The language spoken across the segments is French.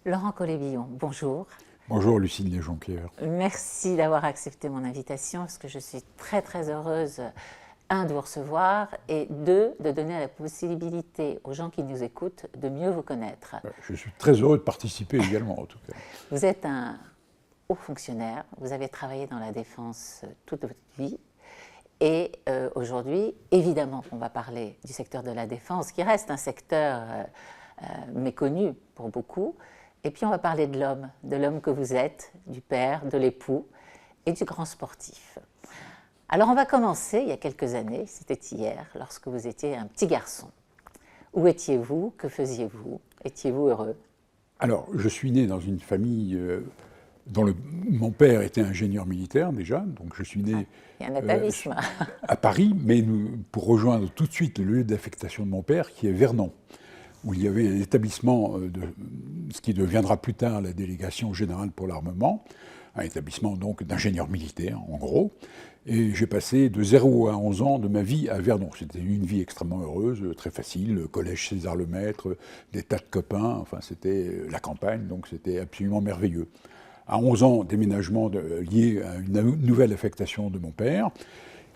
Laurent Collet-Billon, bonjour. Bonjour Lucille Léjonquière. Merci d'avoir accepté mon invitation parce que je suis très très heureuse, un, de vous recevoir et deux, de donner la possibilité aux gens qui nous écoutent de mieux vous connaître. Je suis très heureux de participer également en tout cas. Vous êtes un haut fonctionnaire, vous avez travaillé dans la défense toute votre vie et aujourd'hui, évidemment, on va parler du secteur de la défense qui reste un secteur méconnu pour beaucoup. Et puis on va parler de l'homme que vous êtes, du père, de l'époux et du grand sportif. Alors on va commencer il y a quelques années, c'était hier, lorsque vous étiez un petit garçon. Où étiez-vous? Que faisiez-vous? Étiez-vous heureux? Alors, je suis né dans une famille dont mon père était ingénieur militaire déjà, donc je suis né il y a un atavisme. À Paris, mais pour rejoindre tout de suite le lieu d'affectation de mon père, qui est Vernon, où il y avait un établissement de ce qui deviendra plus tard la délégation générale pour l'armement, un établissement donc d'ingénieurs militaires en gros, et j'ai passé de 0 à 11 ans de ma vie à Vernon. C'était une vie extrêmement heureuse, très facile, collège César-Lemaître, des tas de copains, enfin c'était la campagne, donc c'était absolument merveilleux. À 11 ans, déménagement lié à une nouvelle affectation de mon père,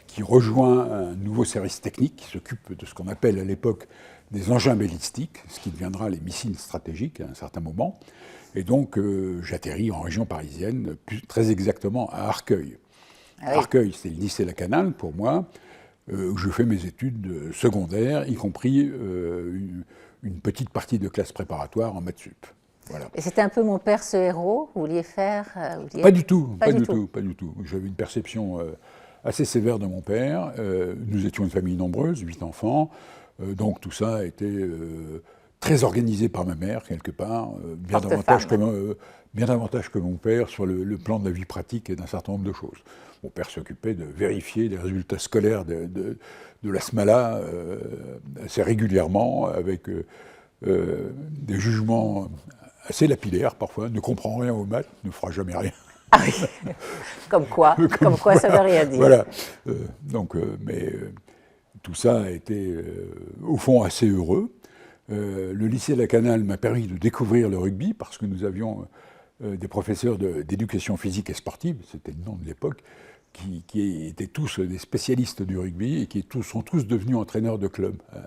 qui rejoint un nouveau service technique qui s'occupe de ce qu'on appelle à l'époque des engins balistiques, ce qui deviendra les missiles stratégiques à un certain moment. Et donc, j'atterris en région parisienne, très exactement à Arcueil. Ah oui. Arcueil, c'est le lycée La Canale pour moi, où je fais mes études secondaires, y compris une petite partie de classe préparatoire en maths sup. Voilà. Et c'était un peu mon père ce héros, vous vouliez faire Pas du tout. J'avais une perception assez sévère de mon père. Nous étions une famille nombreuse, 8 enfants. Donc tout ça a été très organisé par ma mère, quelque part, bien davantage que mon père sur le plan de la vie pratique et d'un certain nombre de choses. Mon père s'occupait de vérifier les résultats scolaires de la SMALA assez régulièrement, avec des jugements assez lapidaires parfois. Ne comprend rien aux maths, ne fera jamais rien. Ah oui, comme quoi ça ne veut rien dire. Voilà. Tout ça a été, au fond, assez heureux. Le lycée La Canale m'a permis de découvrir le rugby parce que nous avions des professeurs d'éducation physique et sportive, c'était le nom de l'époque, qui étaient tous des spécialistes du rugby et qui sont tous devenus entraîneurs de club à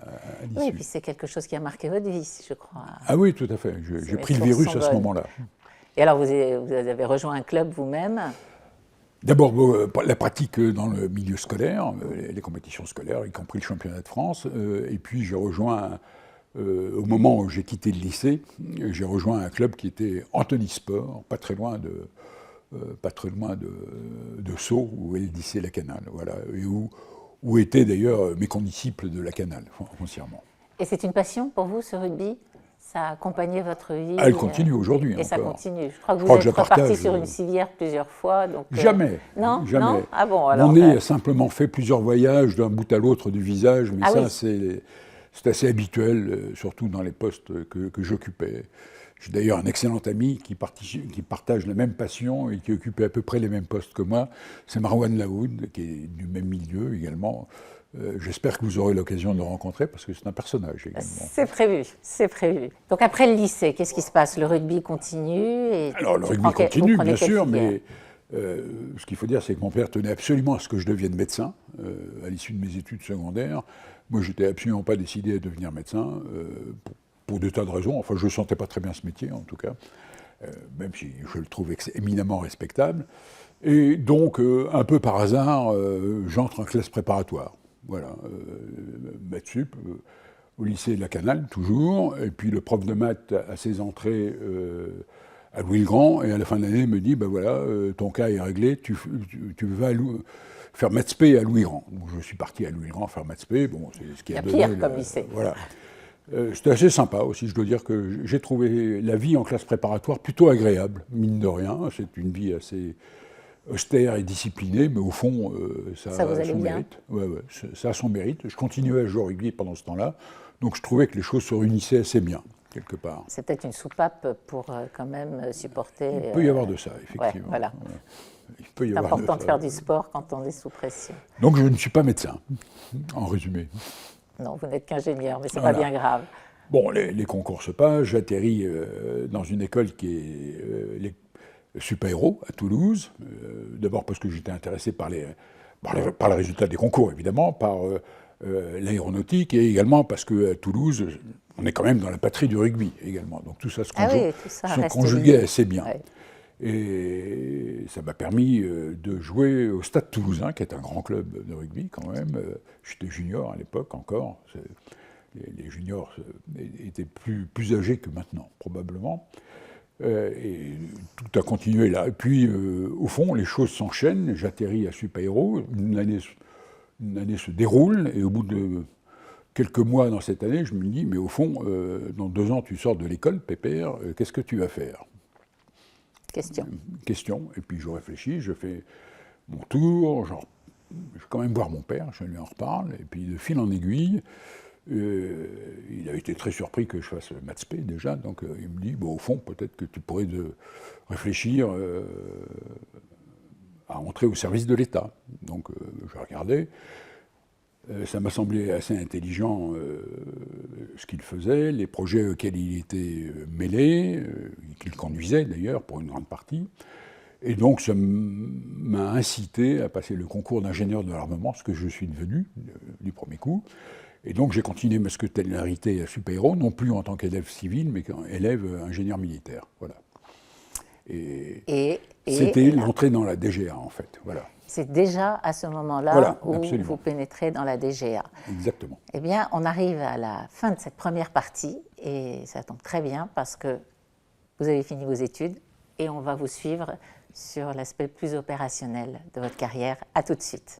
l'issue. Oui, et puis c'est quelque chose qui a marqué votre vie, je crois. Ah oui, tout à fait. J'ai pris le virus à ce moment-là. Et alors, vous avez rejoint un club vous-même? D'abord, la pratique dans le milieu scolaire, les compétitions scolaires, y compris le championnat de France. Et puis, j'ai rejoint, au moment où j'ai quitté le lycée, j'ai rejoint un club qui était Antony Sport, pas très loin de Sceaux, où est le lycée La Canale. Voilà, et où étaient d'ailleurs mes condisciples de La Canale, foncièrement. Et c'est une passion pour vous, ce rugby? Ça a accompagné votre vie? Elle continue aujourd'hui. Et ça continue. Je crois que vous êtes reparti sur une civière plusieurs fois. Donc, jamais. Non, jamais. Non, ah bon, alors, Mon nez a simplement fait plusieurs voyages d'un bout à l'autre du visage, mais c'est assez habituel, surtout dans les postes que j'occupais. J'ai d'ailleurs un excellent ami qui partage la même passion et qui occupait à peu près les mêmes postes que moi. C'est Marwan Laoud, qui est du même milieu également. J'espère que vous aurez l'occasion de le rencontrer parce que c'est un personnage également. C'est prévu. Donc après le lycée, qu'est-ce qui se passe? Le rugby continue Alors le rugby continue, bien sûr, mais ce qu'il faut dire, c'est que mon père tenait absolument à ce que je devienne médecin à l'issue de mes études secondaires. Moi, je n'étais absolument pas décidé à devenir médecin pour des tas de raisons. Enfin, je ne sentais pas très bien ce métier, en tout cas, même si je le trouve éminemment respectable. Et donc, un peu par hasard, j'entre en classe préparatoire. Voilà, maths sup, au lycée de La Canale, toujours. Et puis le prof de maths a ses entrées à Louis-le-Grand, et à la fin de l'année, me dit, ben voilà, ton cas est réglé, tu vas faire maths spé à Louis-le-Grand. Donc je suis parti à Louis-le-Grand faire maths spé, bon, c'est ce qui a donné... pire comme lycée. Voilà. C'était assez sympa aussi, je dois dire que j'ai trouvé la vie en classe préparatoire plutôt agréable, mine de rien. C'est une vie assez austère et disciplinée, mais au fond, ça a son mérite. Ouais, ça a son mérite. Je continuais à jouer au rugby pendant ce temps-là, donc je trouvais que les choses se réunissaient assez bien, quelque part. C'est peut-être une soupape pour quand même supporter... Il peut y avoir de ça, effectivement. Ouais, voilà. C'est important de faire du sport quand on est sous pression. Donc je ne suis pas médecin, en résumé. Non, vous n'êtes qu'ingénieur, mais ce n'est pas bien grave. Bon, les concours se passent, j'atterris dans une école qui est Supaéro à Toulouse, d'abord parce que j'étais intéressé par par les résultats des concours, évidemment, par l'aéronautique, et également parce qu'à Toulouse, on est quand même dans la patrie du rugby, également. Donc tout ça se conjuguait assez bien. Ouais. Et ça m'a permis de jouer au Stade Toulousain, qui est un grand club de rugby quand même. J'étais junior à l'époque encore. Les juniors étaient plus âgés que maintenant, probablement. Et tout a continué là. Et puis, au fond, les choses s'enchaînent. J'atterris à Supaéro. Une année se déroule. Et au bout de quelques mois dans cette année, je me dis, mais au fond, dans 2 ans, tu sors de l'école, pépère, qu'est-ce que tu vas faire ? Question. Et puis je réfléchis, je fais mon tour, je vais quand même voir mon père, je lui en reparle. Et puis de fil en aiguille, il a été très surpris que je fasse maths spé déjà, donc il me dit, bon, au fond, peut-être que tu pourrais réfléchir à entrer au service de l'État. Donc je regardais, ça m'a semblé assez intelligent ce qu'il faisait, les projets auxquels il était mêlé, qu'il conduisait d'ailleurs pour une grande partie. Et donc ça m'a incité à passer le concours d'ingénieur de l'armement, ce que je suis devenu du premier coup. Et donc j'ai continué ma scolarité à Supaéro, non plus en tant qu'élève civil, mais qu'élève ingénieur militaire. Voilà. Et c'était l'entrée dans la DGA, en fait. Voilà. C'est déjà à ce moment-là où vous pénétrez dans la DGA. Exactement. Eh bien, on arrive à la fin de cette première partie, et ça tombe très bien parce que vous avez fini vos études, et on va vous suivre sur l'aspect plus opérationnel de votre carrière. À tout de suite.